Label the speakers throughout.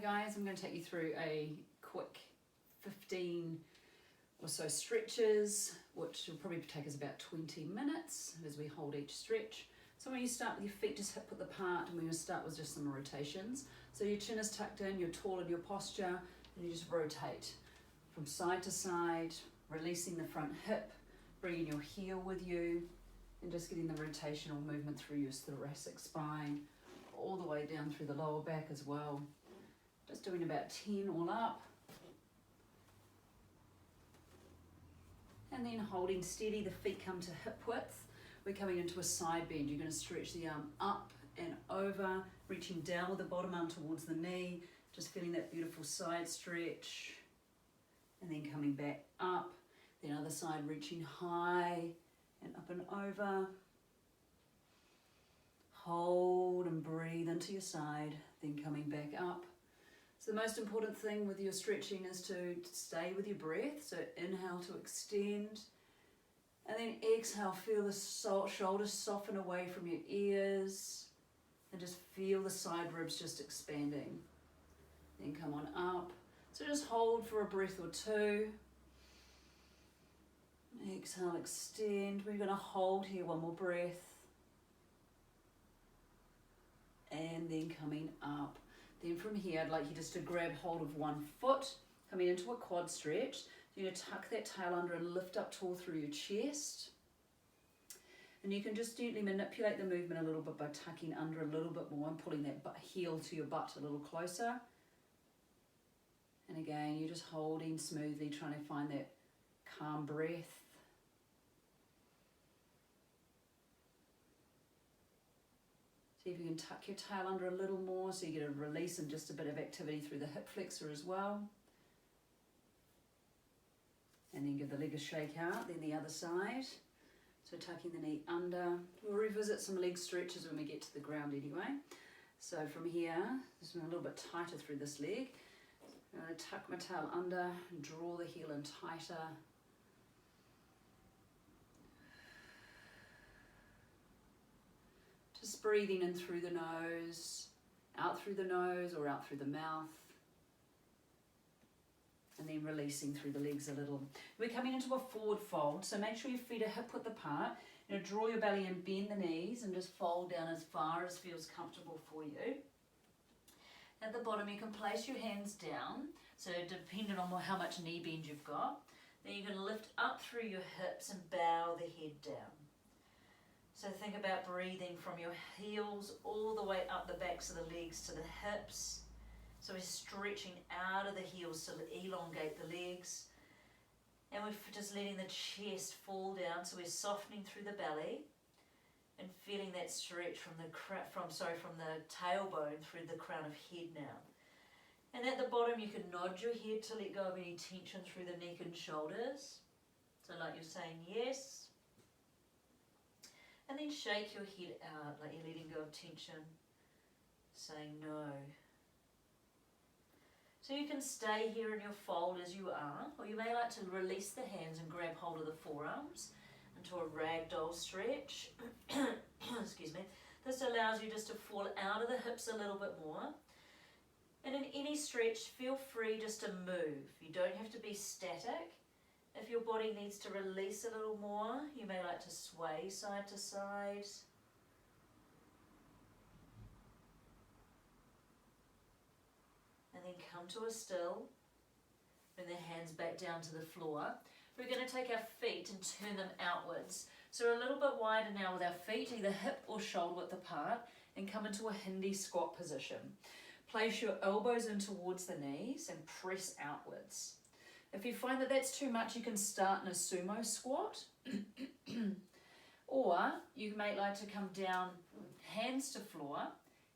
Speaker 1: guys, I'm going to take you through a quick 15 or so stretches, which will probably take us about 20 minutes as we hold each stretch. So when you start with your feet just hip width apart, and we're going to start with just some rotations. So your chin is tucked in, you're tall in your posture, and you just rotate from side to side, releasing the front hip, bringing your heel with you, and just getting the rotational movement through your thoracic spine, all the way down through the lower back as well. Just doing about 10 all up. And then holding steady, the feet come to hip width. We're coming into a side bend. You're going to stretch the arm up and over, reaching down with the bottom arm towards the knee, just feeling that beautiful side stretch. And then coming back up, the other side reaching high and up and over. Hold and breathe into your side, then coming back up. So the most important thing with your stretching is to stay with your breath. So inhale to extend, and then exhale, feel the shoulders soften away from your ears, and just feel the side ribs just expanding. Then come on up. So just hold for a breath or two. Exhale, extend. We're going to hold here one more breath. And then coming up. Then from here, I'd like you just to grab hold of one foot, coming into a quad stretch. So you're going to tuck that tail under and lift up tall through your chest. And you can just gently manipulate the movement a little bit by tucking under a little bit more and pulling that heel to your butt a little closer. And again, you're just holding smoothly, trying to find that calm breath. See if you can tuck your tail under a little more so you get a release and just a bit of activity through the hip flexor as well. And then give the leg a shake out, then the other side. So tucking the knee under. We'll revisit some leg stretches when we get to the ground anyway. So from here, just a little bit tighter through this leg. I'm going to tuck my tail under and draw the heel in tighter. Just breathing in through the nose, out through the nose or out through the mouth. And then releasing through the legs a little. We're coming into a forward fold, so make sure your feet are hip width apart. You know, draw your belly and bend the knees and just fold down as far as feels comfortable for you. At the bottom, you can place your hands down, so depending on how much knee bend you've got. Then you can lift up through your hips and bow the head down. So think about breathing from your heels all the way up the backs of the legs to the hips. So we're stretching out of the heels to elongate the legs. And we're just letting the chest fall down, so we're softening through the belly and feeling that stretch from the tailbone through the crown of head now. And at the bottom, you can nod your head to let go of any tension through the neck and shoulders. So like you're saying yes. And then shake your head out like you're letting go of tension, saying no. So you can stay here in your fold as you are, or you may like to release the hands and grab hold of the forearms into a ragdoll stretch. Excuse me. This allows you just to fall out of the hips a little bit more. And in any stretch, feel free just to move. You don't have to be static. If your body needs to release a little more, you may like to sway side to side. And then come to a still. Bring the hands back down to the floor. We're going to take our feet and turn them outwards. So we're a little bit wider now with our feet, either hip or shoulder width apart, and come into a Hindi squat position. Place your elbows in towards the knees and press outwards. If you find that that's too much, you can start in a sumo squat. Or you may like to come down, hands to floor,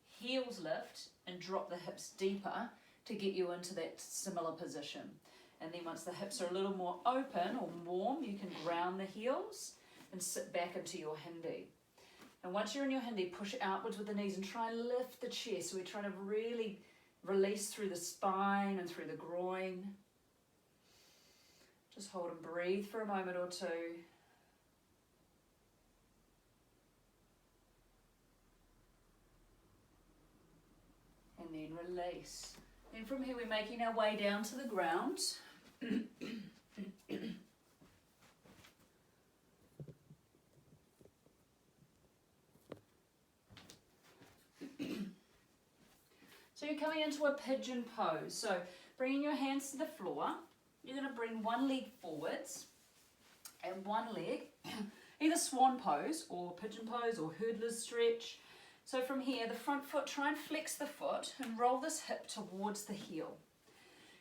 Speaker 1: heels lift, and drop the hips deeper to get you into that similar position. And then once the hips are a little more open or warm, you can ground the heels and sit back into your Hindi. And once you're in your Hindi, push outwards with the knees and try and lift the chest. So we're trying to really release through the spine and through the groin. Just hold and breathe for a moment or two. And then release. Then from here we're making our way down to the ground. So you're coming into a pigeon pose. So bringing your hands to the floor, you're going to bring one leg forwards and one leg, either swan pose or pigeon pose or hurdler's stretch. So from here, the front foot, try and flex the foot and roll this hip towards the heel.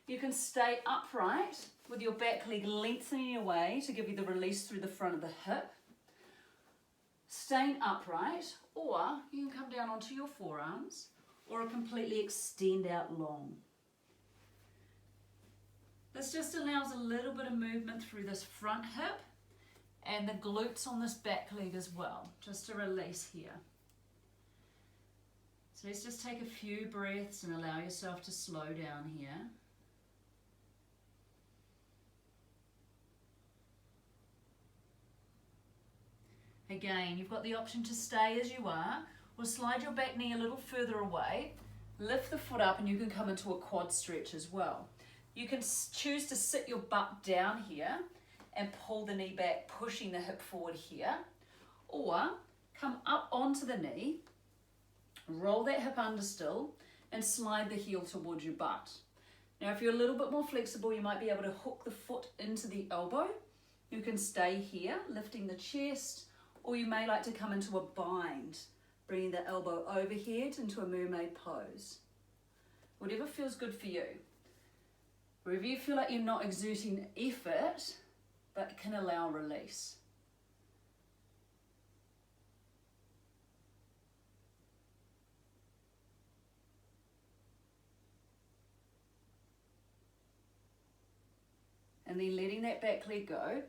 Speaker 1: You can stay upright with your back leg lengthening away to give you the release through the front of the hip. Staying upright, or you can come down onto your forearms or completely extend out long. This just allows a little bit of movement through this front hip and the glutes on this back leg as well, just to release here. So let's just take a few breaths and allow yourself to slow down here. Again, you've got the option to stay as you are, or slide your back knee a little further away, lift the foot up, and you can come into a quad stretch as well. You can choose to sit your butt down here and pull the knee back, pushing the hip forward here, or come up onto the knee, roll that hip under still, and slide the heel towards your butt. Now, if you're a little bit more flexible, you might be able to hook the foot into the elbow. You can stay here, lifting the chest, or you may like to come into a bind, bringing the elbow overhead into a mermaid pose. Whatever feels good for you. Wherever you feel like you're not exerting effort, but can allow release. And then letting that back leg go.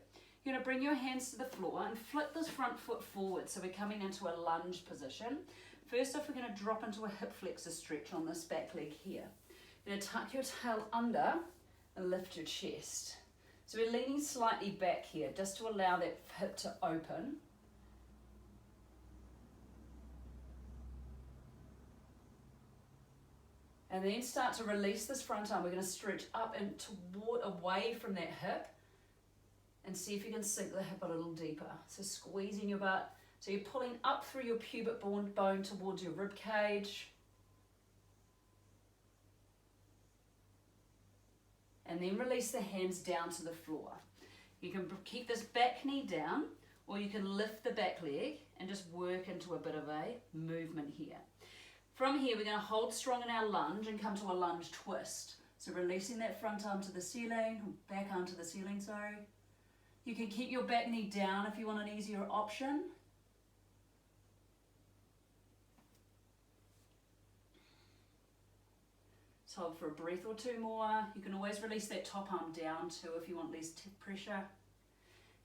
Speaker 1: You're going to bring your hands to the floor and flip this front foot forward. So we're coming into a lunge position. First off, we're going to drop into a hip flexor stretch on this back leg here. You're going to tuck your tail under and lift your chest. So we're leaning slightly back here just to allow that hip to open. And then start to release this front arm. We're going to stretch up and toward, away from that hip, and see if you can sink the hip a little deeper. So squeezing your butt. So you're pulling up through your pubic bone towards your rib cage. And then release the hands down to the floor. You can keep this back knee down, or you can lift the back leg and just work into a bit of a movement here. From here, we're going to hold strong in our lunge and come to a lunge twist. So releasing that front arm to the ceiling, back arm to the ceiling, sorry. You can keep your back knee down if you want an easier option. So hold for a breath or two more. You can always release that top arm down too if you want less pressure.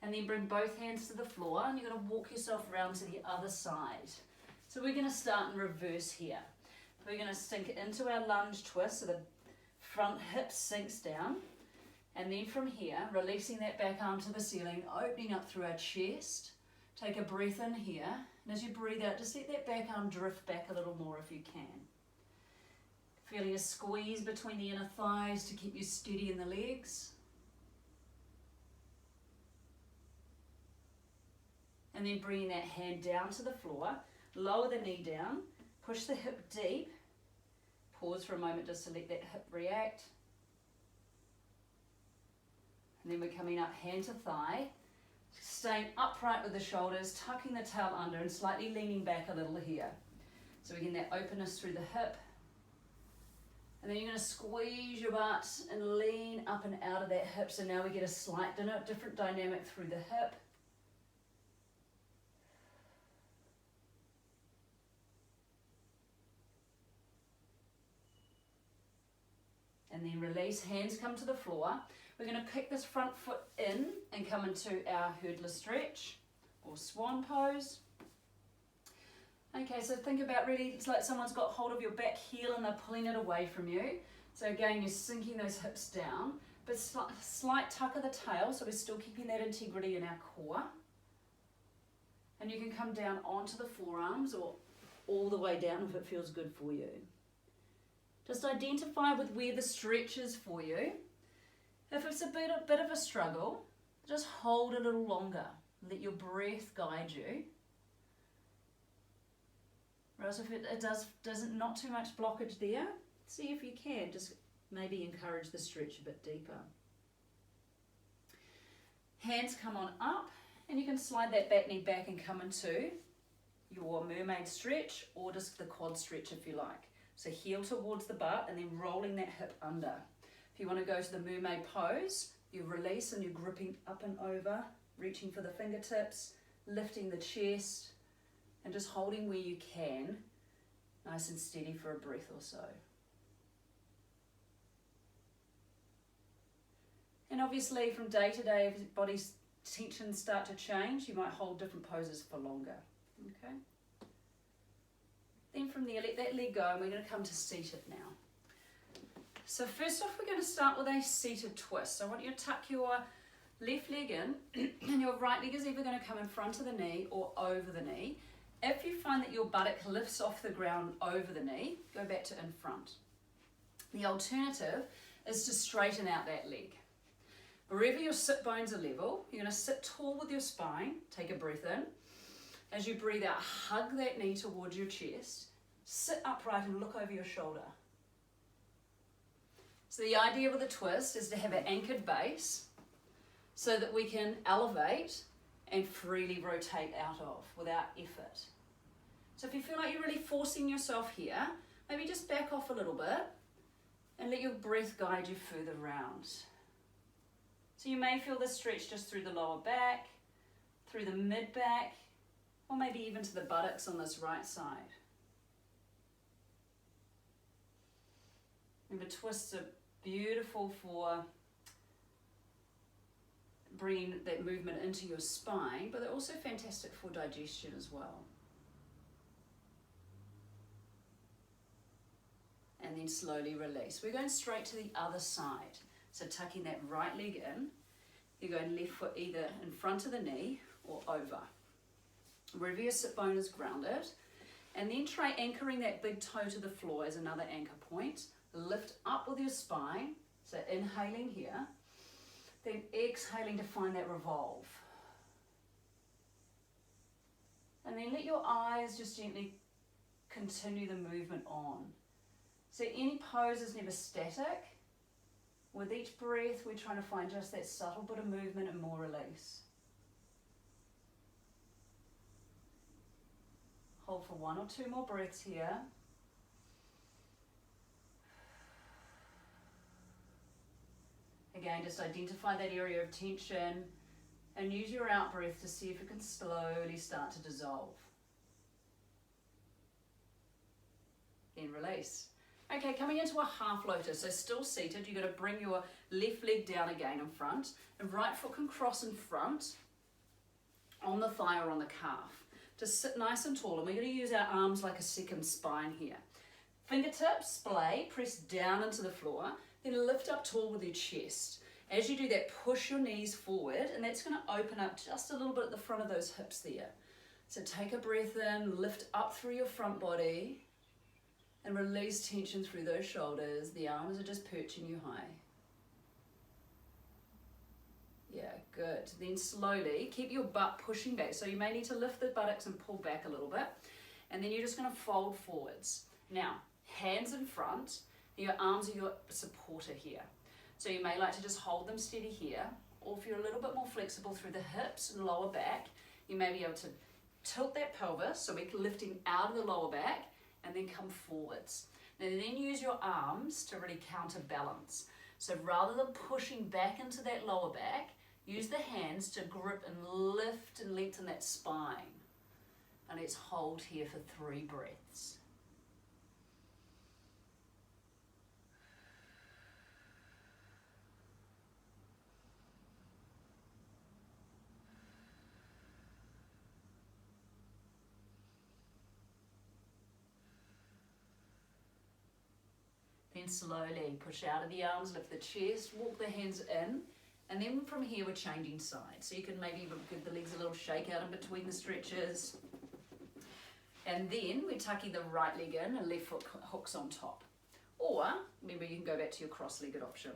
Speaker 1: And then bring both hands to the floor, and you're going to walk yourself around to the other side. So we're going to start in reverse here. We're going to sink into our lunge twist, so the front hip sinks down. And then from here, releasing that back arm to the ceiling, opening up through our chest. Take a breath in here, and as you breathe out, just let that back arm drift back a little more if you can. Feeling a squeeze between the inner thighs to keep you steady in the legs. And then bringing that hand down to the floor, lower the knee down, push the hip deep, pause for a moment just to let that hip react. And then we're coming up hand to thigh, staying upright with the shoulders, tucking the tail under and slightly leaning back a little here. So we get that openness through the hip. And then you're going to squeeze your butt and lean up and out of that hip. So now we get a slight different dynamic through the hip. And then release, hands come to the floor. We're going to kick this front foot in and come into our hurdler stretch or swan pose. Okay, so think about really, it's like someone's got hold of your back heel and they're pulling it away from you. So again, you're sinking those hips down, but slight tuck of the tail, so we're still keeping that integrity in our core. And you can come down onto the forearms or all the way down if it feels good for you. Just identify with where the stretch is for you. If it's a bit of a struggle, just hold a little longer. Let your breath guide you. Whereas if it doesn't not too much blockage there, see if you can just maybe encourage the stretch a bit deeper. Hands come on up, and you can slide that back knee back and come into your mermaid stretch or just the quad stretch if you like. So heel towards the butt and then rolling that hip under. If you want to go to the mermaid pose, you release and you're gripping up and over, reaching for the fingertips, lifting the chest, and just holding where you can, nice and steady for a breath or so. And obviously from day to day, if body's tensions start to change, you might hold different poses for longer. Okay. Then from there, let that leg go, and we're going to come to seated now. So first off, we're going to start with a seated twist. So I want you to tuck your left leg in, and your right leg is either going to come in front of the knee or over the knee. If you find that your buttock lifts off the ground over the knee, go back to in front. The alternative is to straighten out that leg. Wherever your sit bones are level, you're going to sit tall with your spine. Take a breath in. As you breathe out, hug that knee towards your chest. Sit upright and look over your shoulder. So the idea with a twist is to have an anchored base so that we can elevate and freely rotate out of without effort. So if you feel like you're really forcing yourself here, maybe just back off a little bit and let your breath guide you further round. So you may feel this stretch just through the lower back, through the mid back, or maybe even to the buttocks on this right side. Remember, twists are beautiful for bringing that movement into your spine, but they're also fantastic for digestion as well. And then slowly release. We're going straight to the other side. So tucking that right leg in, you're going left foot either in front of the knee or over. Wherever your sit bone is grounded, and then try anchoring that big toe to the floor as another anchor point. Lift up with your spine, so inhaling here, then exhaling to find that revolve. And then let your eyes just gently continue the movement on. So any pose is never static. With each breath, we're trying to find just that subtle bit of movement and more release. Hold for 1 or 2 more breaths here. Again, just identify that area of tension and use your out breath to see if it can slowly start to dissolve. Then release. Okay, coming into a half lotus, so still seated, you're going to bring your left leg down again in front, and right foot can cross in front on the thigh or on the calf. Just sit nice and tall, and we're going to use our arms like a second spine here. Fingertips, splay, press down into the floor, then lift up tall with your chest. As you do that, push your knees forward, and that's going to open up just a little bit at the front of those hips there. So take a breath in, lift up through your front body, and release tension through those shoulders. The arms are just perching you high. Yeah, good. Then slowly keep your butt pushing back. So you may need to lift the buttocks and pull back a little bit. And then you're just going to fold forwards. Now, hands in front. Your arms are your supporter here. So you may like to just hold them steady here. Or if you're a little bit more flexible through the hips and lower back, you may be able to tilt that pelvis. So we're lifting out of the lower back and then come forwards. And then use your arms to really counterbalance. So rather than pushing back into that lower back, use the hands to grip and lift and lengthen that spine. And let's hold here for 3 breaths. Then slowly push out of the arms, lift the chest, walk the hands in, and then from here we're changing sides. So you can maybe even give the legs a little shake out in between the stretches. And then we're tucking the right leg in and left foot hooks on top. Or remember, you can go back to your cross-legged option.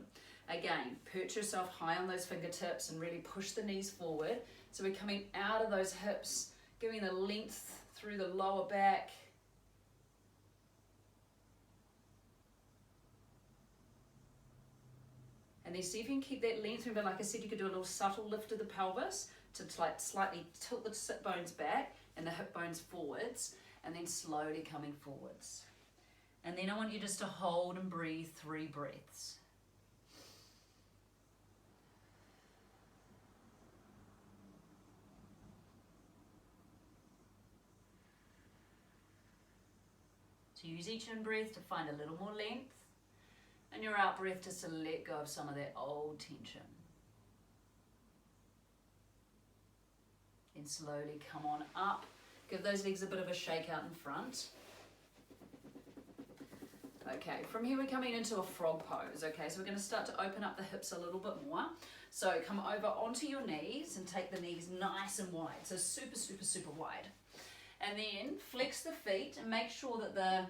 Speaker 1: Again, perch yourself high on those fingertips and really push the knees forward. So we're coming out of those hips, giving the length through the lower back. And then see if you can keep that length. Remember, like I said, you could do a little subtle lift of the pelvis to like slightly tilt the sit bones back and the hip bones forwards, and then slowly coming forwards. And then I want you just to hold and breathe 3 breaths. So use each in breath to find a little more length, and your out breath just to let go of some of that old tension. Then slowly come on up. Give those legs a bit of a shake out in front. Okay, from here we're coming into a frog pose. Okay, so we're going to start to open up the hips a little bit more. So come over onto your knees and take the knees nice and wide. So super, super, super wide. And then flex the feet and make sure that the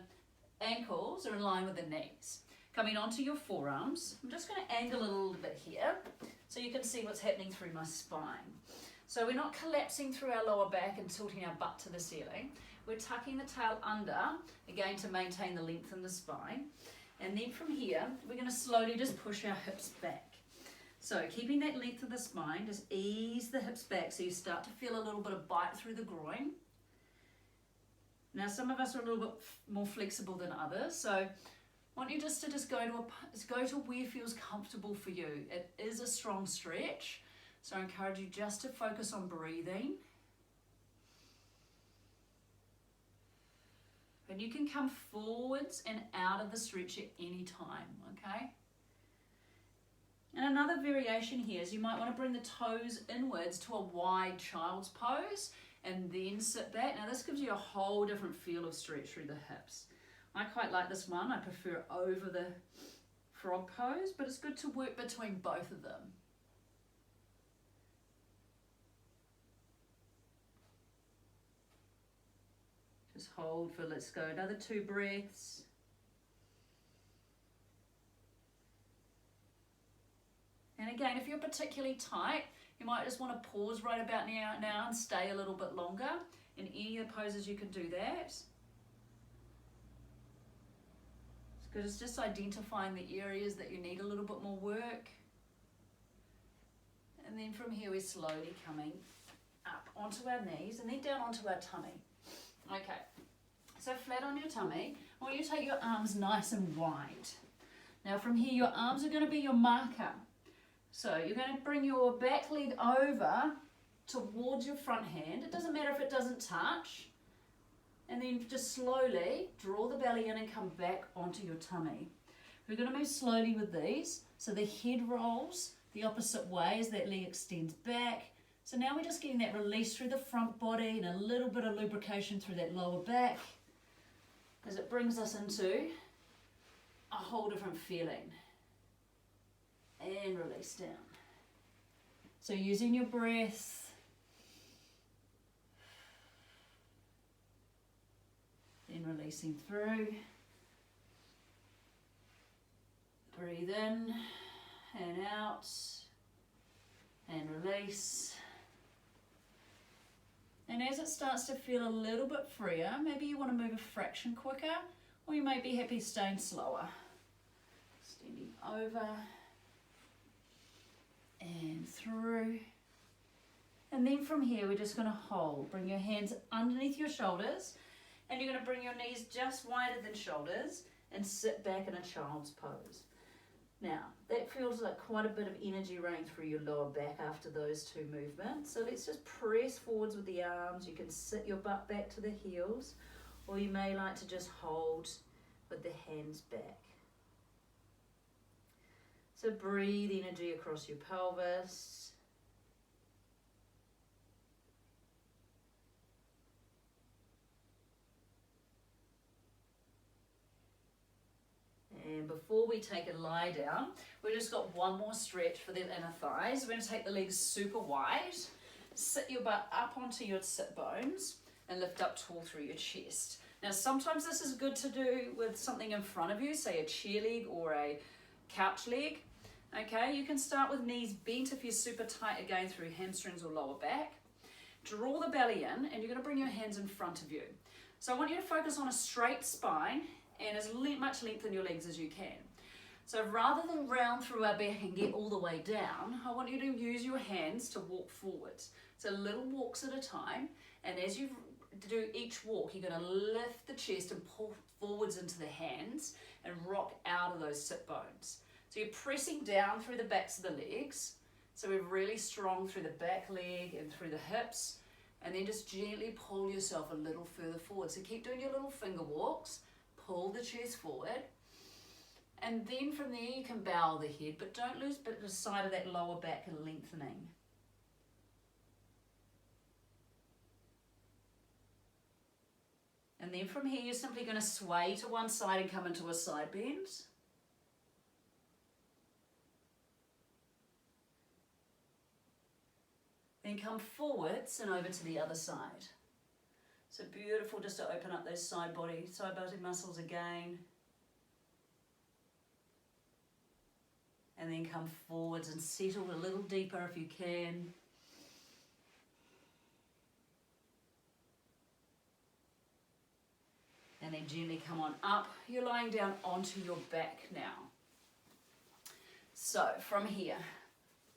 Speaker 1: ankles are in line with the knees. Coming onto your forearms, I'm just going to angle a little bit here so you can see what's happening through my spine. So we're not collapsing through our lower back and tilting our butt to the ceiling. We're tucking the tail under, again to maintain the length in the spine. And then from here, we're going to slowly just push our hips back. So keeping that length of the spine, just ease the hips back so you start to feel a little bit of bite through the groin. Now some of us are a little bit more flexible than others, so I want you just to go to where feels comfortable for you. It is a strong stretch, so I encourage you just to focus on breathing. And you can come forwards and out of the stretch at any time, okay? And another variation here is you might want to bring the toes inwards to a wide child's pose and then sit back. Now this gives you a whole different feel of stretch through the hips. I quite like this one. I prefer it over the frog pose, but it's good to work between both of them. Just hold for, let's go, another 2 breaths. And again, if you're particularly tight, you might just want to pause right about now and stay a little bit longer. In any of the poses you can do that. Because it's just identifying the areas that you need a little bit more work. And then from here we're slowly coming up onto our knees and then down onto our tummy. Okay, so flat on your tummy, I want you to take your arms nice and wide. Now from here your arms are going to be your marker. So you're going to bring your back leg over towards your front hand. It doesn't matter if it doesn't touch. And then just slowly draw the belly in and come back onto your tummy. We're going to move slowly with these. So the head rolls the opposite way as that leg extends back. So now we're just getting that release through the front body and a little bit of lubrication through that lower back as it brings us into a whole different feeling. And release down. So using your breath. Then releasing through. Breathe in and out. And release. And as it starts to feel a little bit freer, maybe you want to move a fraction quicker, or you may be happy staying slower. Extending over. And through. And then from here we're just going to hold. Bring your hands underneath your shoulders and you're going to bring your knees just wider than shoulders and sit back in a child's pose. Now that feels like quite a bit of energy running through your lower back after those 2 movements. So let's just press forwards with the arms. You can sit your butt back to the heels, or you may like to just hold with the hands back. So breathe energy across your pelvis. And before we take a lie down, we've just got one more stretch for the inner thighs. We're going to take the legs super wide, sit your butt up onto your sit bones and lift up tall through your chest. Now sometimes this is good to do with something in front of you, say a chair leg or a couch leg. Okay, you can start with knees bent if you're super tight, again through hamstrings or lower back. Draw the belly in and you're going to bring your hands in front of you. So I want you to focus on a straight spine and as much length in your legs as you can. So rather than round through our back and get all the way down, I want you to use your hands to walk forwards. So little walks at a time, and as you do each walk, you're going to lift the chest and pull forwards into the hands and rock out of those sit bones. So you're pressing down through the backs of the legs. So we're really strong through the back leg and through the hips, and then just gently pull yourself a little further forward. So keep doing your little finger walks, pull the chest forward, and then from there you can bow the head, but don't lose the side of that lower back and lengthening. And then from here you're simply going to sway to one side and come into a side bend. Then come forwards and over to the other side. So beautiful just to open up those side body muscles again. And then come forwards and settle a little deeper if you can. And then gently come on up. You're lying down onto your back now. So from here,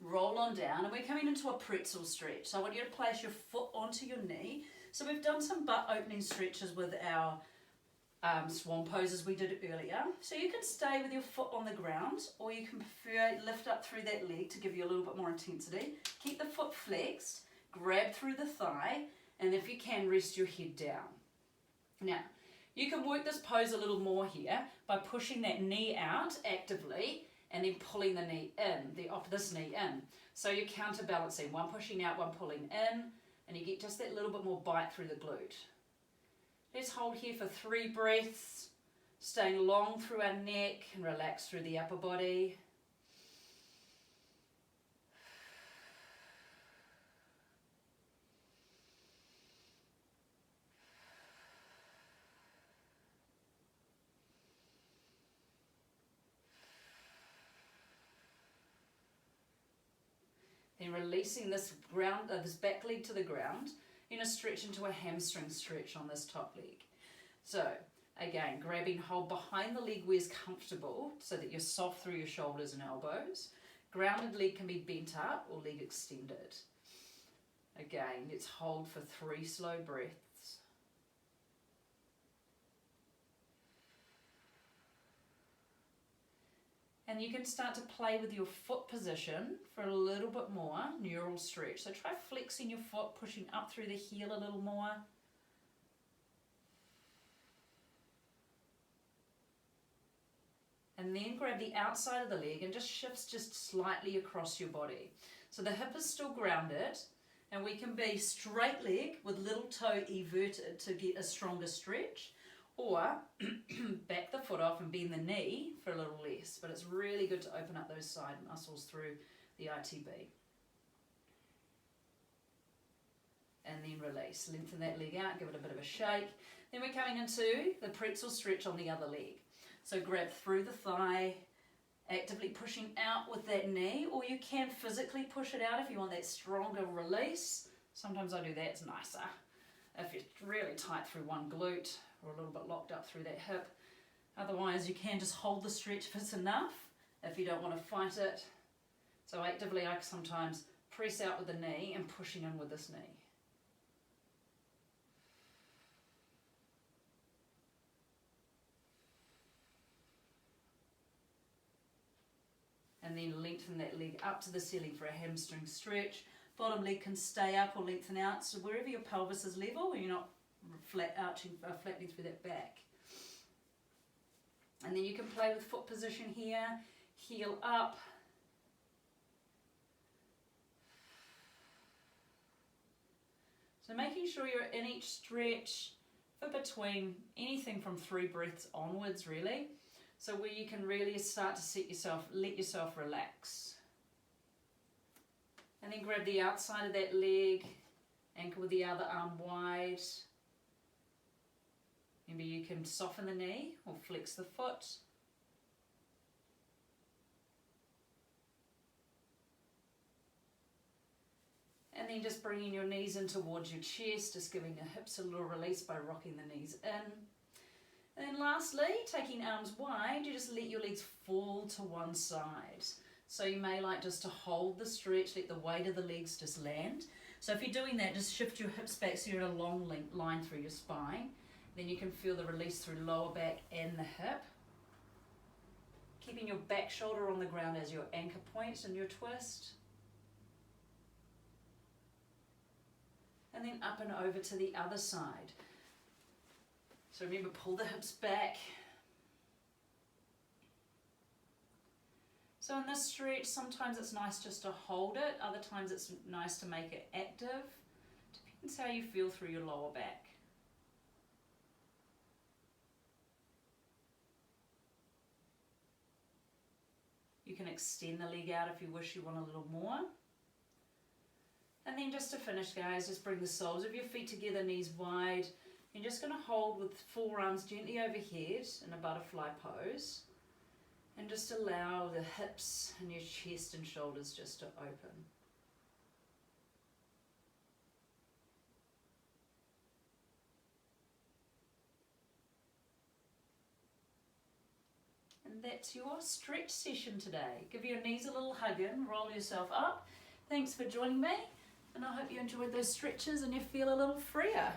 Speaker 1: roll on down and we're coming into a pretzel stretch. So I want you to place your foot onto your knee. So we've done some butt opening stretches with our swan poses we did earlier. So you can stay with your foot on the ground, or you can prefer lift up through that leg to give you a little bit more intensity. Keep the foot flexed, grab through the thigh, and if you can, rest your head down. Now, you can work this pose a little more here by pushing that knee out actively and then pulling the knee in, this knee in. So you're counterbalancing, one pushing out, one pulling in, and you get just that little bit more bite through the glute. Let's hold here for 3 breaths, staying long through our neck and relax through the upper body. Then releasing this back leg to the ground, you're going to stretch into a hamstring stretch on this top leg. So again, grabbing hold behind the leg where is comfortable so that you're soft through your shoulders and elbows. Grounded leg can be bent up or leg extended. Again, let's hold for 3 slow breaths. And you can start to play with your foot position for a little bit more neural stretch. So try flexing your foot, pushing up through the heel a little more. And then grab the outside of the leg and just shifts just slightly across your body. So the hip is still grounded, and we can be straight leg with little toe everted to get a stronger stretch. Or back the foot off and bend the knee for a little less. But it's really good to open up those side muscles through the ITB. And then release. Lengthen that leg out, give it a bit of a shake. Then we're coming into the pretzel stretch on the other leg. So grab through the thigh, actively pushing out with that knee, or you can physically push it out if you want that stronger release. Sometimes I do that, it's nicer. If you're really tight through one glute, or a little bit locked up through that hip. Otherwise you can just hold the stretch if it's enough, if you don't want to fight it. So actively I sometimes press out with the knee and pushing in with this knee. And then lengthen that leg up to the ceiling for a hamstring stretch. Bottom leg can stay up or lengthen out, so wherever your pelvis is level, you're not flattening through that back. And then you can play with foot position here, heel up. So making sure you're in each stretch for between anything from 3 breaths onwards really. So where you can really start to let yourself relax. And then grab the outside of that leg, ankle with the other arm wide. And Remember, you can soften the knee or flex the foot. And then just bringing your knees in towards your chest, just giving your hips a little release by rocking the knees in. And then lastly, taking arms wide, you just let your legs fall to one side. So you may like just to hold the stretch, let the weight of the legs just land. So if you're doing that, just shift your hips back so you're in a long line through your spine. Then you can feel the release through lower back and the hip. Keeping your back shoulder on the ground as your anchor point in your twist. And then up and over to the other side. So remember, pull the hips back. So in this stretch, sometimes it's nice just to hold it, other times it's nice to make it active. Depends how you feel through your lower back. You can extend the leg out if you wish you want a little more. And then just to finish, guys, just bring the soles of your feet together, knees wide. You're just going to hold with forearms gently overhead in a butterfly pose. And just allow the hips and your chest and shoulders just to open. And that's your stretch session today. Give your knees a little hug in, roll yourself up. Thanks for joining me, and I hope you enjoyed those stretches and you feel a little freer.